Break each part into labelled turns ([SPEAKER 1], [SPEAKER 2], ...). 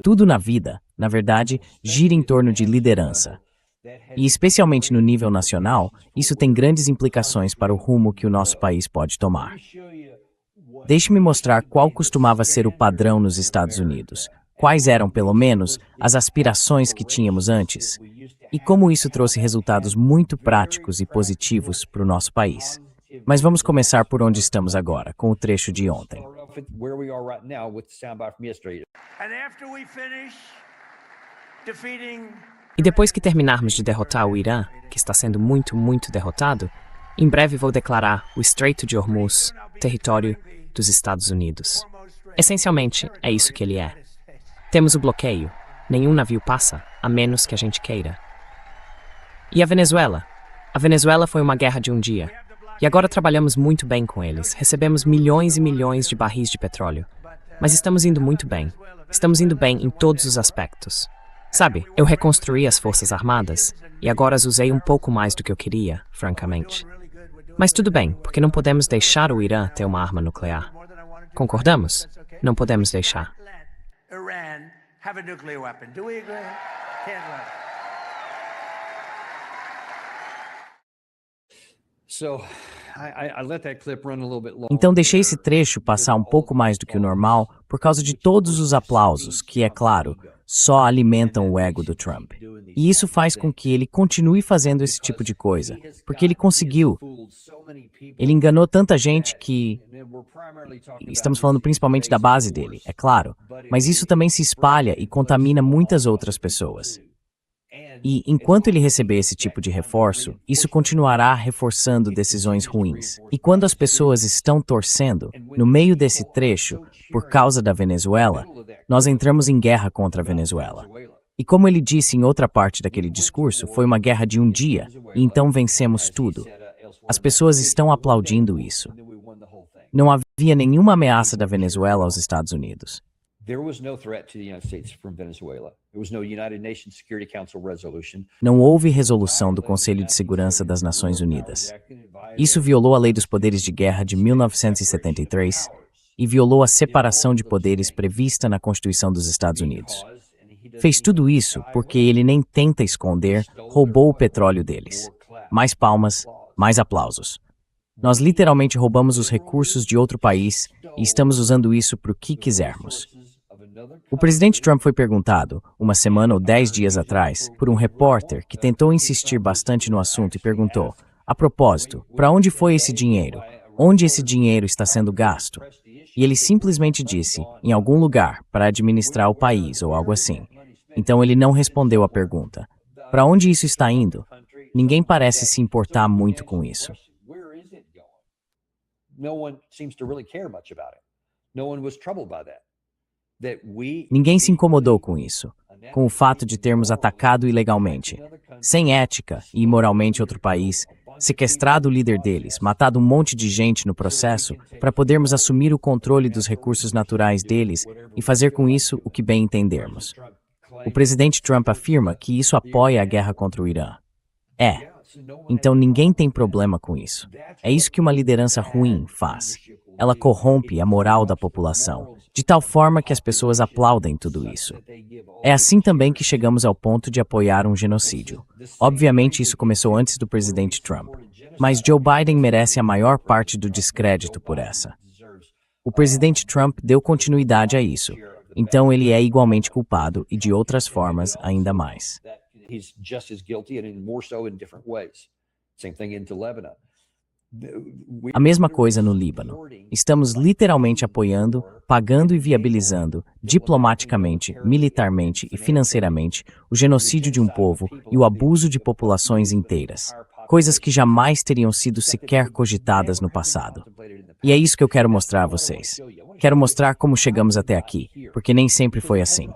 [SPEAKER 1] Tudo na vida, na verdade, gira em torno de liderança. E especialmente no nível nacional, isso tem grandes implicações para o rumo que o nosso país pode tomar. Deixe-me mostrar qual costumava ser o padrão nos Estados Unidos, quais eram, pelo menos, as aspirações que tínhamos antes, e como isso trouxe resultados muito práticos e positivos para o nosso país. Mas vamos começar por onde estamos agora, com o trecho de ontem.
[SPEAKER 2] E depois que terminarmos de derrotar o Irã, que está sendo muito, muito derrotado, em breve vou declarar o Estreito de Hormuz território dos Estados Unidos. Essencialmente, é isso que ele é. Temos o bloqueio. Nenhum navio passa, a menos que a gente queira. E a Venezuela? A Venezuela foi uma guerra de um dia. E agora trabalhamos muito bem com eles. Recebemos milhões e milhões de barris de petróleo. Mas estamos indo muito bem. Estamos indo bem em todos os aspectos. Sabe, eu reconstruí as Forças Armadas e agora as usei um pouco mais do que eu queria, francamente. Mas tudo bem, porque não podemos deixar o Irã ter uma arma nuclear. Concordamos? Não podemos deixar.
[SPEAKER 1] Então deixei esse trecho passar um pouco mais do que o normal por causa de todos os aplausos que, é claro, só alimentam o ego do Trump. E isso faz com que ele continue fazendo esse tipo de coisa, porque ele conseguiu. Ele enganou tanta gente que... Estamos falando principalmente da base dele, é claro, mas isso também se espalha e contamina muitas outras pessoas. E, enquanto ele receber esse tipo de reforço, isso continuará reforçando decisões ruins. E quando as pessoas estão torcendo, no meio desse trecho, por causa da Venezuela, nós entramos em guerra contra a Venezuela. E como ele disse em outra parte daquele discurso, foi uma guerra de um dia, e então vencemos tudo. As pessoas estão aplaudindo isso. Não havia nenhuma ameaça da Venezuela aos Estados Unidos. Não houve resolução do Conselho de Segurança das Nações Unidas. Isso violou a Lei dos Poderes de Guerra de 1973 e violou a separação de poderes prevista na Constituição dos Estados Unidos. Fez tudo isso porque ele nem tenta esconder, roubou o petróleo deles. Mais palmas, mais aplausos. Nós literalmente roubamos os recursos de outro país e estamos usando isso para o que quisermos. O presidente Trump foi perguntado, uma semana ou 10 dias atrás, por um repórter que tentou insistir bastante no assunto e perguntou, a propósito, para onde foi esse dinheiro? Onde esse dinheiro está sendo gasto? E ele simplesmente disse, em algum lugar, para administrar o país ou algo assim. Então ele não respondeu a pergunta. Para onde isso está indo? Ninguém parece se importar muito com isso. Ninguém se incomodou com isso, com o fato de termos atacado ilegalmente, sem ética e imoralmente outro país, sequestrado o líder deles, matado um monte de gente no processo para podermos assumir o controle dos recursos naturais deles e fazer com isso o que bem entendermos. O presidente Trump afirma que isso apoia a guerra contra o Irã. Então ninguém tem problema com isso. É isso que uma liderança ruim faz. Ela corrompe a moral da população, de tal forma que as pessoas aplaudem tudo isso. É assim também que chegamos ao ponto de apoiar um genocídio. Obviamente isso começou antes do presidente Trump, mas Joe Biden merece a maior parte do descrédito por essa. O presidente Trump deu continuidade a isso, então ele é igualmente culpado e de outras formas ainda mais. A mesma coisa no Líbano. Estamos literalmente apoiando, pagando e viabilizando, diplomaticamente, militarmente e financeiramente, o genocídio de um povo e o abuso de populações inteiras. Coisas que jamais teriam sido sequer cogitadas no passado. E é isso que eu quero mostrar a vocês. Quero mostrar como chegamos até aqui, porque nem sempre foi assim.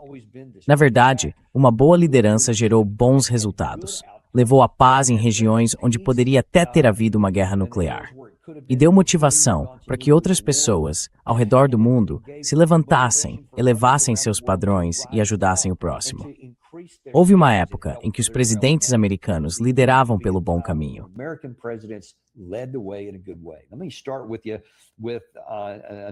[SPEAKER 1] Na verdade, uma boa liderança gerou bons resultados. Levou a paz em regiões onde poderia até ter havido uma guerra nuclear. E deu motivação para que outras pessoas, ao redor do mundo, se levantassem, elevassem seus padrões e ajudassem o próximo. Houve uma época em que os presidentes americanos lideravam pelo bom caminho.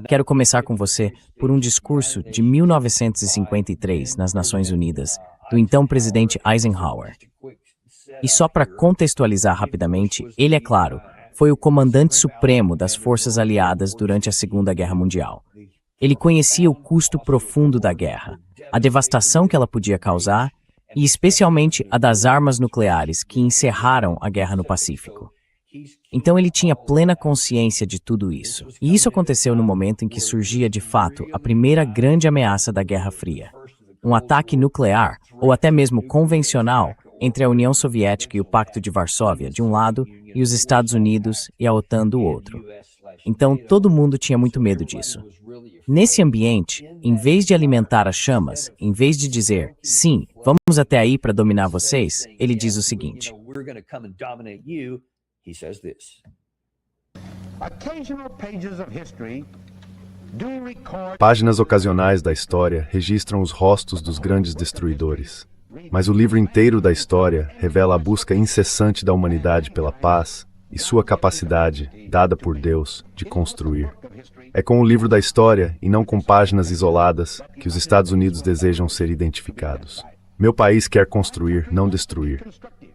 [SPEAKER 1] Quero começar com você por um discurso de 1953 nas Nações Unidas, do então presidente Eisenhower. E só para contextualizar rapidamente, ele, é claro, foi o comandante supremo das forças aliadas durante a Segunda Guerra Mundial. Ele conhecia o custo profundo da guerra, a devastação que ela podia causar e especialmente a das armas nucleares que encerraram a guerra no Pacífico. Então ele tinha plena consciência de tudo isso. E isso aconteceu no momento em que surgia de fato a primeira grande ameaça da Guerra Fria. Um ataque nuclear, ou até mesmo convencional, entre a União Soviética e o Pacto de Varsóvia, de um lado, e os Estados Unidos e a OTAN do outro. Então todo mundo tinha muito medo disso. Nesse ambiente, em vez de alimentar as chamas, em vez de dizer, sim, vamos até aí para dominar vocês, ele diz o seguinte:
[SPEAKER 3] páginas ocasionais da história registram os rostos dos grandes destruidores, mas o livro inteiro da história revela a busca incessante da humanidade pela paz e sua capacidade, dada por Deus, de construir. É com o livro da história, e não com páginas isoladas, que os Estados Unidos desejam ser identificados. Meu país quer construir, não destruir.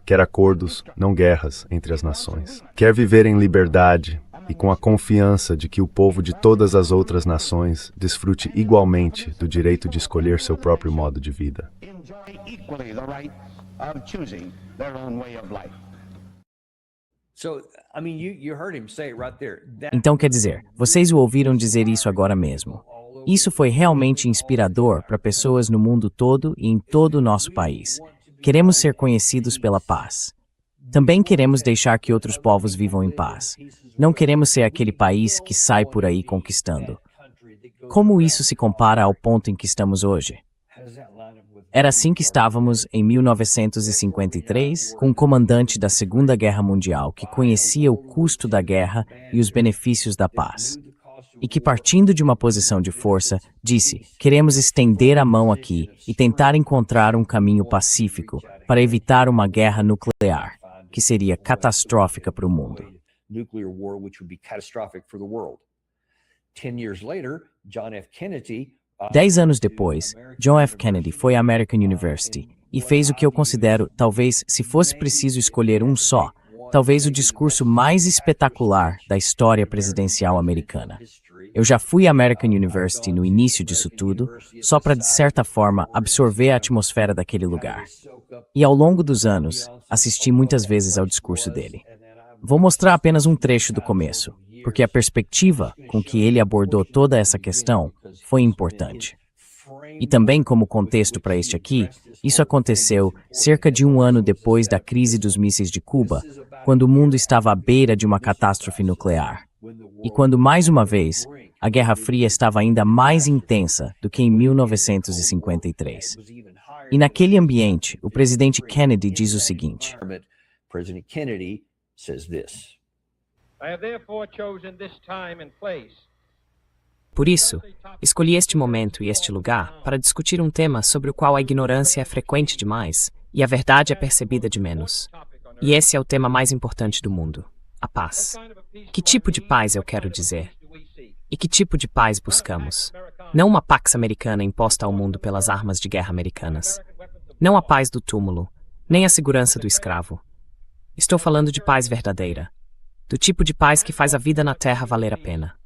[SPEAKER 3] Quer acordos, não guerras, entre as nações. Quer viver em liberdade e com a confiança de que o povo de todas as outras nações desfrute igualmente do direito de escolher seu próprio modo de vida.
[SPEAKER 1] Então quer dizer, vocês o ouviram dizer isso agora mesmo. Isso foi realmente inspirador para pessoas no mundo todo e em todo o nosso país. Queremos ser conhecidos pela paz. Também queremos deixar que outros povos vivam em paz. Não queremos ser aquele país que sai por aí conquistando. Como isso se compara ao ponto em que estamos hoje? Era assim que estávamos em 1953, com um comandante da Segunda Guerra Mundial que conhecia o custo da guerra e os benefícios da paz. E que, partindo de uma posição de força, disse: queremos estender a mão aqui e tentar encontrar um caminho pacífico para evitar uma guerra nuclear, que seria catastrófica para o mundo. 10 anos depois, John F. Kennedy foi à American University e fez o que eu considero, talvez, se fosse preciso escolher um só, talvez o discurso mais espetacular da história presidencial americana. Eu já fui à American University no início disso tudo, só para, de certa forma, absorver a atmosfera daquele lugar. E ao longo dos anos, assisti muitas vezes ao discurso dele. Vou mostrar apenas um trecho do começo, porque a perspectiva com que ele abordou toda essa questão foi importante. E também como contexto para este aqui, isso aconteceu cerca de um ano depois da crise dos mísseis de Cuba, quando o mundo estava à beira de uma catástrofe nuclear. E quando, mais uma vez, a Guerra Fria estava ainda mais intensa do que em 1953. E naquele ambiente, o presidente Kennedy diz o seguinte:
[SPEAKER 2] por isso, escolhi este momento e este lugar para discutir um tema sobre o qual a ignorância é frequente demais e a verdade é percebida de menos. E esse é o tema mais importante do mundo: a paz. Que tipo de paz eu quero dizer? E que tipo de paz buscamos? Não uma pax americana imposta ao mundo pelas armas de guerra americanas. Não a paz do túmulo, nem a segurança do escravo. Estou falando de paz verdadeira. Do tipo de paz que faz a vida na Terra valer a pena.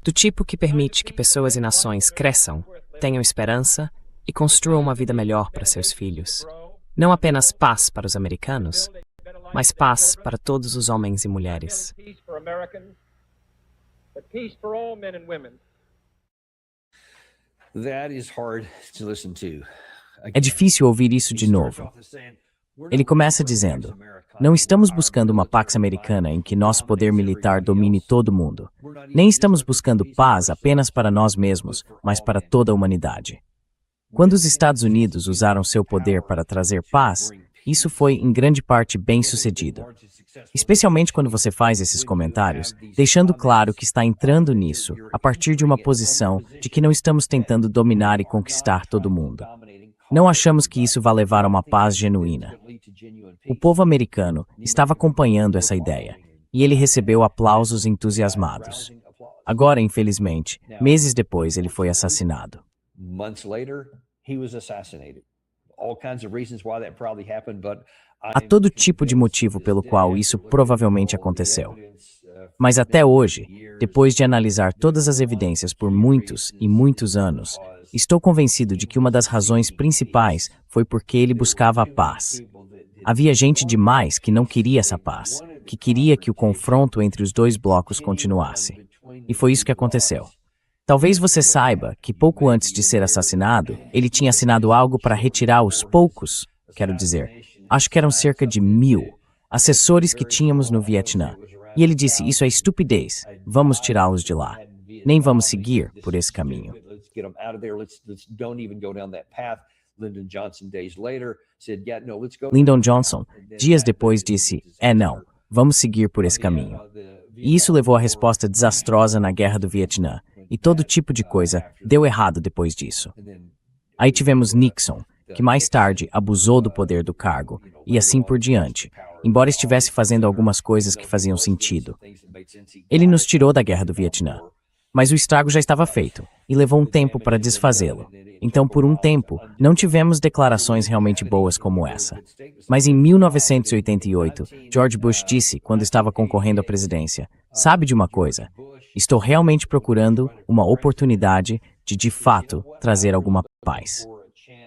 [SPEAKER 2] Do tipo que permite que pessoas e nações cresçam, tenham esperança e construam uma vida melhor para seus filhos. Não apenas paz para os americanos, mas paz para todos os homens e mulheres.
[SPEAKER 1] É difícil ouvir isso de novo. Ele começa dizendo: não estamos buscando uma pax americana em que nosso poder militar domine todo mundo. Nem estamos buscando paz apenas para nós mesmos, mas para toda a humanidade. Quando os Estados Unidos usaram seu poder para trazer paz, isso foi, em grande parte, bem sucedido. Especialmente quando você faz esses comentários, deixando claro que está entrando nisso a partir de uma posição de que não estamos tentando dominar e conquistar todo mundo. Não achamos que isso vá levar a uma paz genuína. O povo americano estava acompanhando essa ideia, e ele recebeu aplausos entusiasmados. Agora, infelizmente, meses depois, ele foi assassinado. Há todo tipo de motivo pelo qual isso provavelmente aconteceu. Mas até hoje, depois de analisar todas as evidências por muitos e muitos anos, estou convencido de que uma das razões principais foi porque ele buscava a paz. Havia gente demais que não queria essa paz, que queria que o confronto entre os dois blocos continuasse. E foi isso que aconteceu. Talvez você saiba que pouco antes de ser assassinado, ele tinha assinado algo para retirar os poucos, quero dizer, acho que eram cerca de 1.000 assessores que tínhamos no Vietnã. E ele disse, isso é estupidez, vamos tirá-los de lá. Nem vamos seguir por esse caminho. Lyndon Johnson, dias depois, disse, não, vamos seguir por esse caminho. E isso levou à resposta desastrosa na Guerra do Vietnã, e todo tipo de coisa deu errado depois disso. Aí tivemos Nixon, que mais tarde abusou do poder do cargo, e assim por diante, embora estivesse fazendo algumas coisas que faziam sentido. Ele nos tirou da Guerra do Vietnã, mas o estrago já estava feito, e levou um tempo para desfazê-lo. Então, por um tempo, não tivemos declarações realmente boas como essa. Mas em 1988, George Bush disse, quando estava concorrendo à presidência, sabe de uma coisa? Estou realmente procurando uma oportunidade de fato, trazer alguma paz.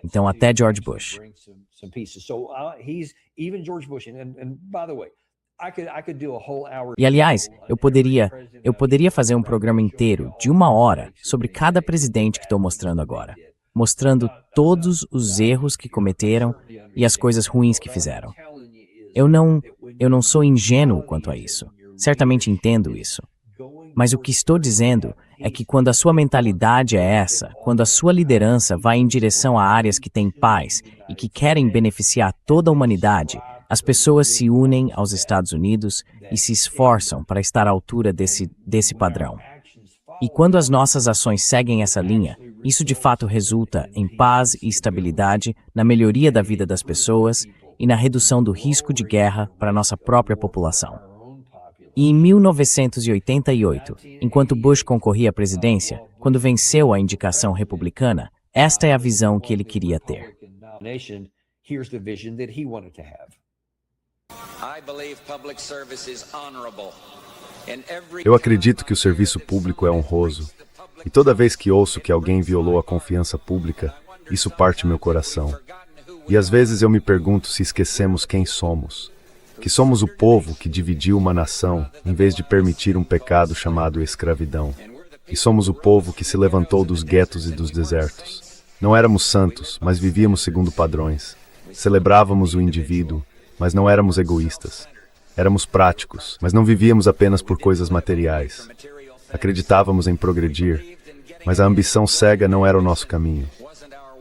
[SPEAKER 1] Então, até George Bush. E, aliás, eu poderia fazer um programa inteiro de 1 hora sobre cada presidente que estou mostrando agora, mostrando todos os erros que cometeram e as coisas ruins que fizeram. Eu não sou ingênuo quanto a isso. Certamente entendo isso. Mas o que estou dizendo é que quando a sua mentalidade é essa, quando a sua liderança vai em direção a áreas que têm paz e que querem beneficiar toda a humanidade, as pessoas se unem aos Estados Unidos e se esforçam para estar à altura desse padrão. E quando as nossas ações seguem essa linha, isso de fato resulta em paz e estabilidade, na melhoria da vida das pessoas e na redução do risco de guerra para a nossa própria população. E em 1988, enquanto Bush concorria à presidência, quando venceu a indicação republicana, esta é a visão que ele queria ter.
[SPEAKER 3] Eu acredito que o serviço público é honroso, e toda vez que ouço que alguém violou a confiança pública, isso parte meu coração. E às vezes eu me pergunto se esquecemos quem somos. Que somos o povo que dividiu uma nação em vez de permitir um pecado chamado escravidão. E somos o povo que se levantou dos guetos e dos desertos. Não éramos santos, mas vivíamos segundo padrões. Celebrávamos o indivíduo, mas não éramos egoístas. Éramos práticos, mas não vivíamos apenas por coisas materiais. Acreditávamos em progredir, mas a ambição cega não era o nosso caminho.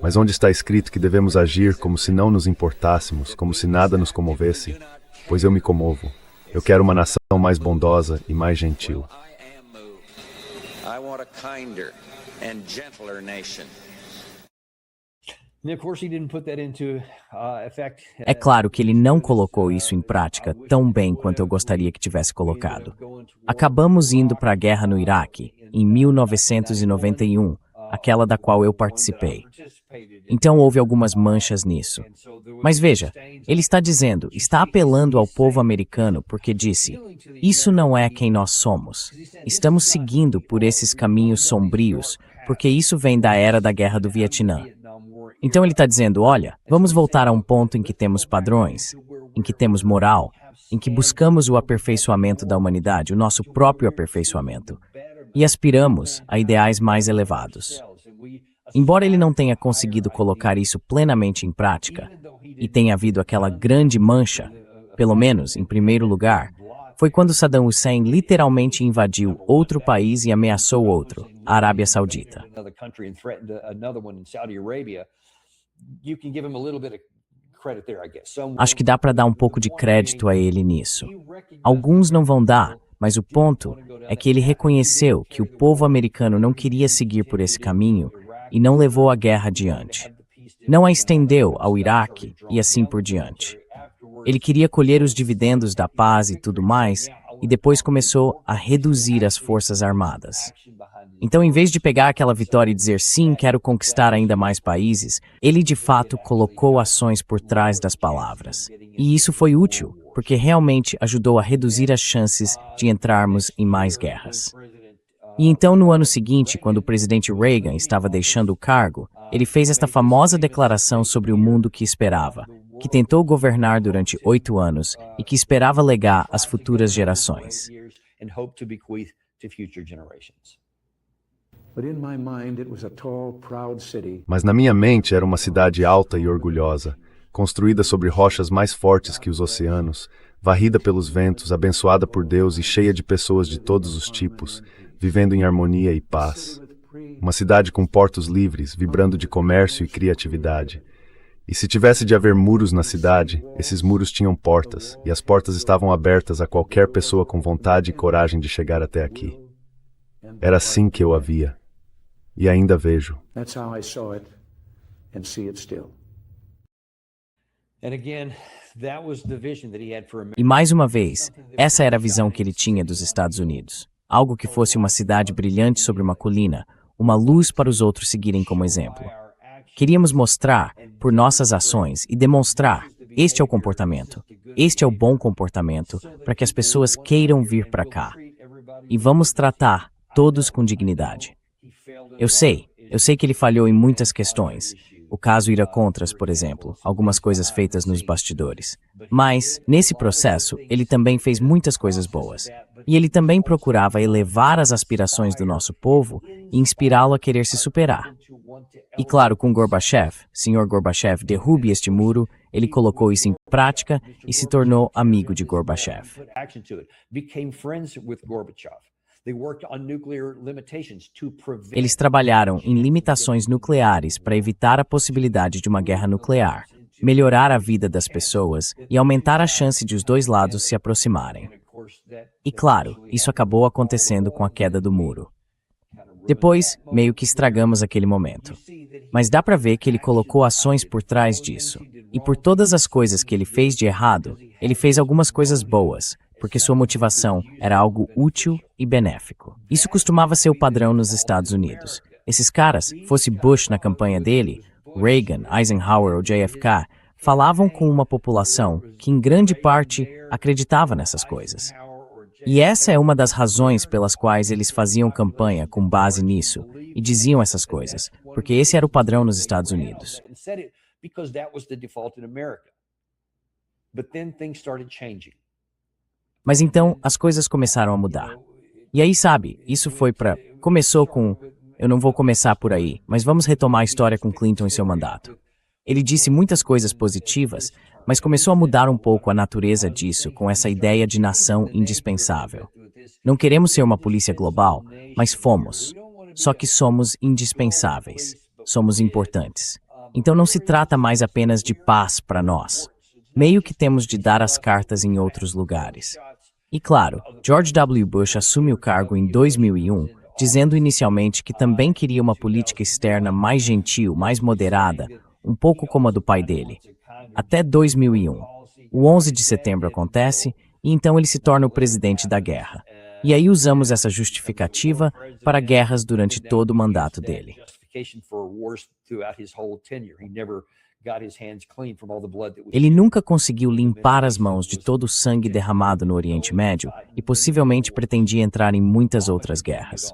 [SPEAKER 3] Mas onde está escrito que devemos agir como se não nos importássemos, como se nada nos comovesse? Pois eu me comovo. Eu quero uma nação mais bondosa e mais gentil.
[SPEAKER 1] É claro que ele não colocou isso em prática tão bem quanto eu gostaria que tivesse colocado. Acabamos indo para a guerra no Iraque, em 1991, aquela da qual eu participei. Então houve algumas manchas nisso. Mas veja, ele está apelando ao povo americano porque disse, isso não é quem nós somos. Estamos seguindo por esses caminhos sombrios, porque isso vem da era da Guerra do Vietnã. Então ele está dizendo, olha, vamos voltar a um ponto em que temos padrões, em que temos moral, em que buscamos o aperfeiçoamento da humanidade, o nosso próprio aperfeiçoamento, e aspiramos a ideais mais elevados. Embora ele não tenha conseguido colocar isso plenamente em prática, e tenha havido aquela grande mancha, pelo menos em primeiro lugar, foi quando Saddam Hussein literalmente invadiu outro país e ameaçou outro, a Arábia Saudita. Acho que dá para dar um pouco de crédito a ele nisso. Alguns não vão dar, mas o ponto é que ele reconheceu que o povo americano não queria seguir por esse caminho e não levou a guerra adiante. não a estendeu ao Iraque e assim por diante. Ele queria colher os dividendos da paz e tudo mais, e depois começou a reduzir as forças armadas. Então, em vez de pegar aquela vitória e dizer sim, quero conquistar ainda mais países, ele de fato colocou ações por trás das palavras. E isso foi útil, porque realmente ajudou a reduzir as chances de entrarmos em mais guerras. E então, no ano seguinte, quando o presidente Reagan estava deixando o cargo, ele fez esta famosa declaração sobre o mundo que esperava, que tentou governar durante 8 anos e que esperava legar às futuras gerações.
[SPEAKER 3] Mas na minha mente era uma cidade alta e orgulhosa, construída sobre rochas mais fortes que os oceanos, varrida pelos ventos, abençoada por Deus e cheia de pessoas de todos os tipos, vivendo em harmonia e paz. Uma cidade com portos livres, vibrando de comércio e criatividade. E se tivesse de haver muros na cidade, esses muros tinham portas, e as portas estavam abertas a qualquer pessoa com vontade e coragem de chegar até aqui. Era assim que eu a via. E ainda vejo.
[SPEAKER 1] E mais uma vez, essa era a visão que ele tinha dos Estados Unidos. Algo que fosse uma cidade brilhante sobre uma colina, uma luz para os outros seguirem como exemplo. Queríamos mostrar, por nossas ações, e demonstrar, este é o comportamento, este é o bom comportamento, para que as pessoas queiram vir para cá. E vamos tratar todos com dignidade. Eu sei que ele falhou em muitas questões. O caso Iracontras, por exemplo, algumas coisas feitas nos bastidores. Mas, nesse processo, ele também fez muitas coisas boas. E ele também procurava elevar as aspirações do nosso povo e inspirá-lo a querer se superar. E claro, com Gorbachev, Sr. Gorbachev, derrube este muro, ele colocou isso em prática e se tornou amigo de Gorbachev. Eles trabalharam em limitações nucleares para evitar a possibilidade de uma guerra nuclear, melhorar a vida das pessoas e aumentar a chance de os dois lados se aproximarem. E claro, isso acabou acontecendo com a queda do muro. Depois, meio que estragamos aquele momento. Mas dá para ver que ele colocou ações por trás disso. E por todas as coisas que ele fez de errado, ele fez algumas coisas boas, porque sua motivação era algo útil e benéfico. Isso costumava ser o padrão nos Estados Unidos. Esses caras, fosse Bush na campanha dele, Reagan, Eisenhower ou JFK, falavam com uma população que em grande parte acreditava nessas coisas. E essa é uma das razões pelas quais eles faziam campanha com base nisso e diziam essas coisas, porque esse era o padrão nos Estados Unidos. Mas então, as coisas começaram a mudar. E aí, sabe, isso foi começou com... Eu não vou começar por aí, mas vamos retomar a história com Clinton e seu mandato. Ele disse muitas coisas positivas, mas começou a mudar um pouco a natureza disso com essa ideia de nação indispensável. Não queremos ser uma polícia global, mas fomos. Só que somos indispensáveis. Somos importantes. Então não se trata mais apenas de paz para nós. Meio que temos de dar as cartas em outros lugares. E claro, George W. Bush assume o cargo em 2001, dizendo inicialmente que também queria uma política externa mais gentil, mais moderada, um pouco como a do pai dele. Até 2001. O 11 de setembro acontece e então ele se torna o presidente da guerra. E aí usamos essa justificativa para guerras durante todo o mandato dele. Ele nunca conseguiu limpar as mãos de todo o sangue derramado no Oriente Médio e possivelmente pretendia entrar em muitas outras guerras.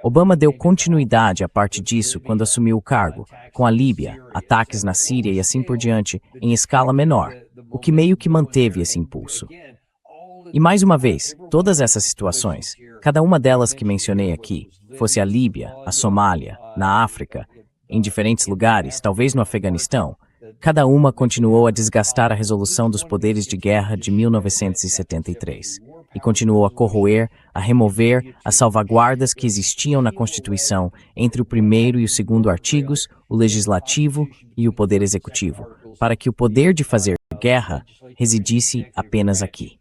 [SPEAKER 1] Obama deu continuidade à parte disso quando assumiu o cargo, com a Líbia, ataques na Síria e assim por diante, em escala menor, o que meio que manteve esse impulso. E mais uma vez, todas essas situações, cada uma delas que mencionei aqui, fosse a Líbia, a Somália, na África, em diferentes lugares, talvez no Afeganistão, cada uma continuou a desgastar a resolução dos poderes de guerra de 1973 e continuou a corroer, a remover as salvaguardas que existiam na Constituição entre o primeiro e o segundo artigos, o legislativo e o poder executivo, para que o poder de fazer guerra residisse apenas aqui.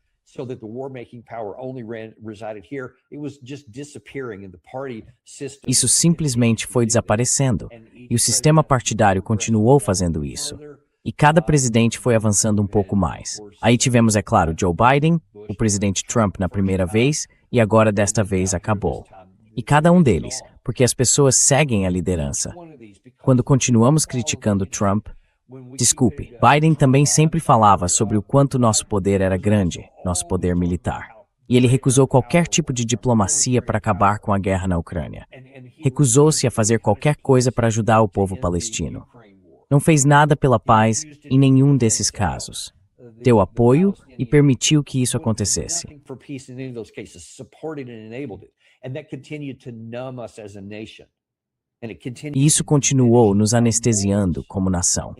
[SPEAKER 1] Isso simplesmente foi desaparecendo, E o sistema partidário continuou fazendo isso. E cada presidente foi avançando um pouco mais. Aí tivemos, é claro, Joe Biden, o presidente Trump na primeira vez, e agora desta vez acabou. E cada um deles, porque as pessoas seguem a liderança. Quando continuamos criticando Trump, desculpe, Biden também sempre falava sobre o quanto nosso poder era grande, nosso poder militar. E ele recusou qualquer tipo de diplomacia para acabar com a guerra na Ucrânia. Recusou-se a fazer qualquer coisa para ajudar o povo palestino. Não fez nada pela paz em nenhum desses casos. Deu apoio e permitiu que isso acontecesse. E isso continuou nos anestesiando como nação.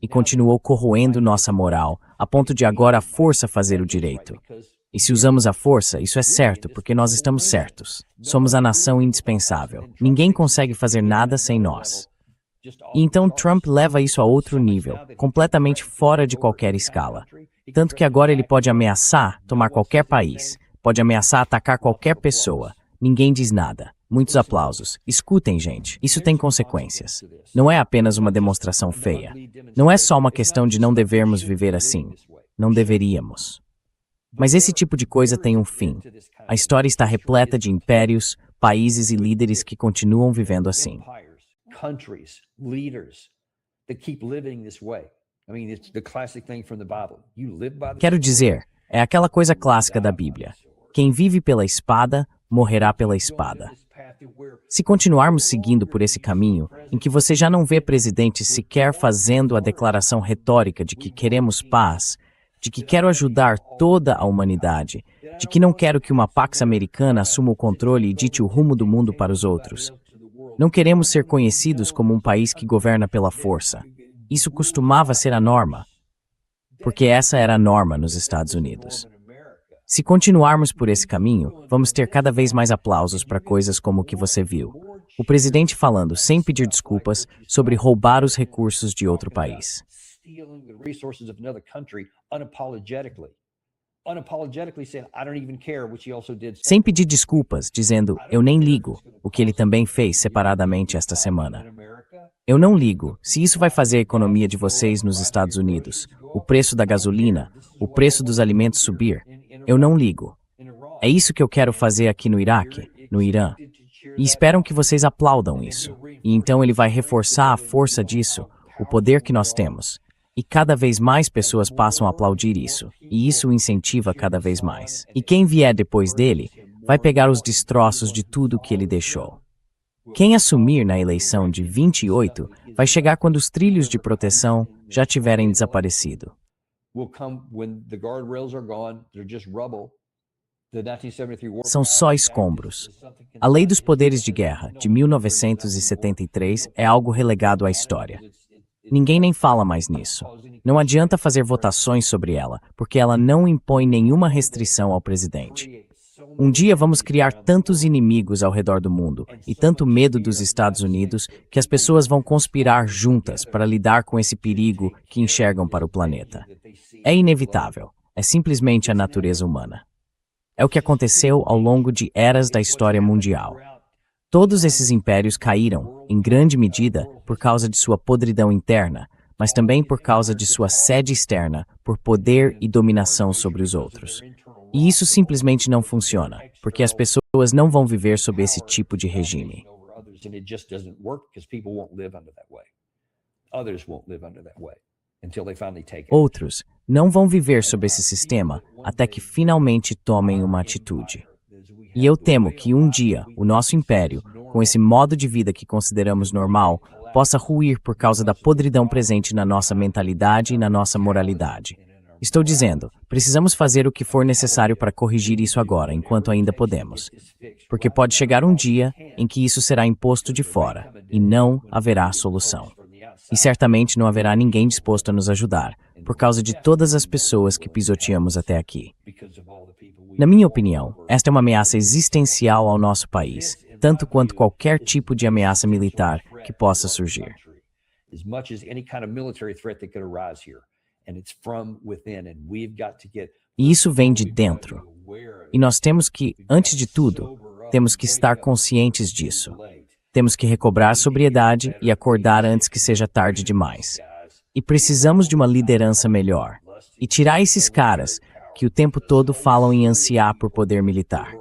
[SPEAKER 1] E continuou corroendo nossa moral, a ponto de agora a força fazer o direito. E se usamos a força, isso é certo, porque nós estamos certos. Somos a nação indispensável. Ninguém consegue fazer nada sem nós. E então Trump leva isso a outro nível, completamente fora de qualquer escala. Tanto que agora ele pode ameaçar tomar qualquer país, pode ameaçar atacar qualquer pessoa. Ninguém diz nada. Muitos aplausos. Escutem, gente, isso tem consequências. Não é apenas uma demonstração feia. Não é só uma questão de não devermos viver assim. Não deveríamos. Mas esse tipo de coisa tem um fim. A história está repleta de impérios, países e líderes que continuam vivendo assim.
[SPEAKER 4] Countries, leaders that keep living this way. I mean, it's the classic thing from the Bible. You live by the
[SPEAKER 1] Quero dizer, é aquela coisa clássica da Bíblia. Quem vive pela espada, morrerá pela espada. Se continuarmos seguindo por esse caminho, em que você já não vê presidentes sequer fazendo a declaração retórica de que queremos paz, de que quero ajudar toda a humanidade, de que não quero que uma Pax Americana assuma o controle e dite o rumo do mundo para os outros. Não queremos ser conhecidos como um país que governa pela força. Isso costumava ser a norma, porque essa era a norma nos Estados Unidos. Se continuarmos por esse caminho, vamos ter cada vez mais aplausos para coisas como o que você viu. O presidente falando, sem pedir desculpas, sobre roubar os recursos de outro país. Sem pedir desculpas, dizendo, eu nem ligo, o que ele também fez separadamente esta semana. Eu não ligo, se isso vai fazer a economia de vocês nos Estados Unidos, o preço da gasolina, o preço dos alimentos subir, eu não ligo. É isso que eu quero fazer aqui no Iraque, no Irã. E esperam que vocês aplaudam isso. E então ele vai reforçar a força disso, o poder que nós temos. E cada vez mais pessoas passam a aplaudir isso, e isso o incentiva cada vez mais. E quem vier depois dele, vai pegar os destroços de tudo que ele deixou. Quem assumir na eleição de 28 vai chegar quando os trilhos de proteção já tiverem desaparecido. São só escombros. A Lei dos Poderes de Guerra, de 1973, é algo relegado à história. Ninguém nem fala mais nisso. Não adianta fazer votações sobre ela, porque ela não impõe nenhuma restrição ao presidente. Um dia vamos criar tantos inimigos ao redor do mundo e tanto medo dos Estados Unidos que as pessoas vão conspirar juntas para lidar com esse perigo que enxergam para o planeta. É inevitável. É simplesmente a natureza humana. É o que aconteceu ao longo de eras da história mundial. Todos esses impérios caíram, em grande medida, por causa de sua podridão interna, mas também por causa de sua sede externa, por poder e dominação sobre os outros. E isso simplesmente não funciona, porque as pessoas não vão viver sob esse tipo de regime. Outros não vão viver sob esse sistema até que finalmente tomem uma atitude. E eu temo que um dia o nosso império, com esse modo de vida que consideramos normal, possa ruir por causa da podridão presente na nossa mentalidade e na nossa moralidade. Estou dizendo, precisamos fazer o que for necessário para corrigir isso agora, enquanto ainda podemos. Porque pode chegar um dia em que isso será imposto de fora, e não haverá solução. E certamente não haverá ninguém disposto a nos ajudar, por causa de todas as pessoas que pisoteamos até aqui. Na minha opinião, esta é uma ameaça existencial ao nosso país, tanto quanto qualquer tipo de ameaça militar que possa surgir. E isso vem de dentro. E nós temos que, antes de tudo, temos que estar conscientes disso. Temos que recobrar a sobriedade e acordar antes que seja tarde demais. E precisamos de uma liderança melhor. E tirar esses caras que o tempo todo falam em ansiar por poder militar.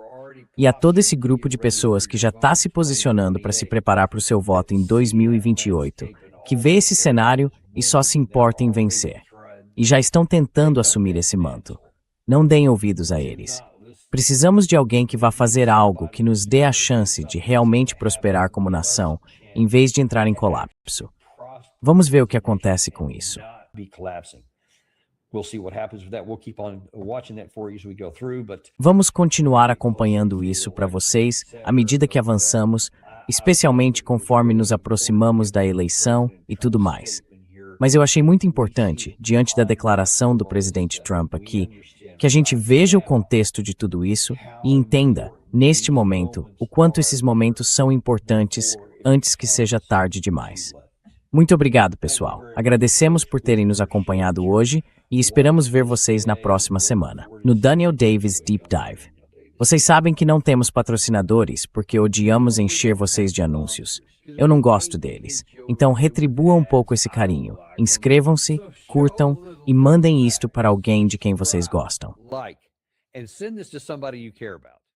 [SPEAKER 1] E a todo esse grupo de pessoas que já está se posicionando para se preparar para o seu voto em 2028, que vê esse cenário e só se importa em vencer. E já estão tentando assumir esse manto. Não deem ouvidos a eles. Precisamos de alguém que vá fazer algo que nos dê a chance de realmente prosperar como nação, em vez de entrar em colapso. Vamos ver o que acontece com isso. Vamos continuar acompanhando isso para vocês à medida que avançamos, especialmente conforme nos aproximamos da eleição e tudo mais. Mas eu achei muito importante, diante da declaração do presidente Trump aqui, que a gente veja o contexto de tudo isso e entenda, neste momento, o quanto esses momentos são importantes antes que seja tarde demais. Muito obrigado, pessoal. Agradecemos por terem nos acompanhado hoje e esperamos ver vocês na próxima semana, no Daniel Davis Deep Dive. Vocês sabem que não temos patrocinadores porque odiamos encher vocês de anúncios. Eu não gosto deles. Então retribuam um pouco esse carinho. Inscrevam-se, curtam e mandem isto para alguém de quem vocês gostam.
[SPEAKER 4] Like and send this to somebody you care about.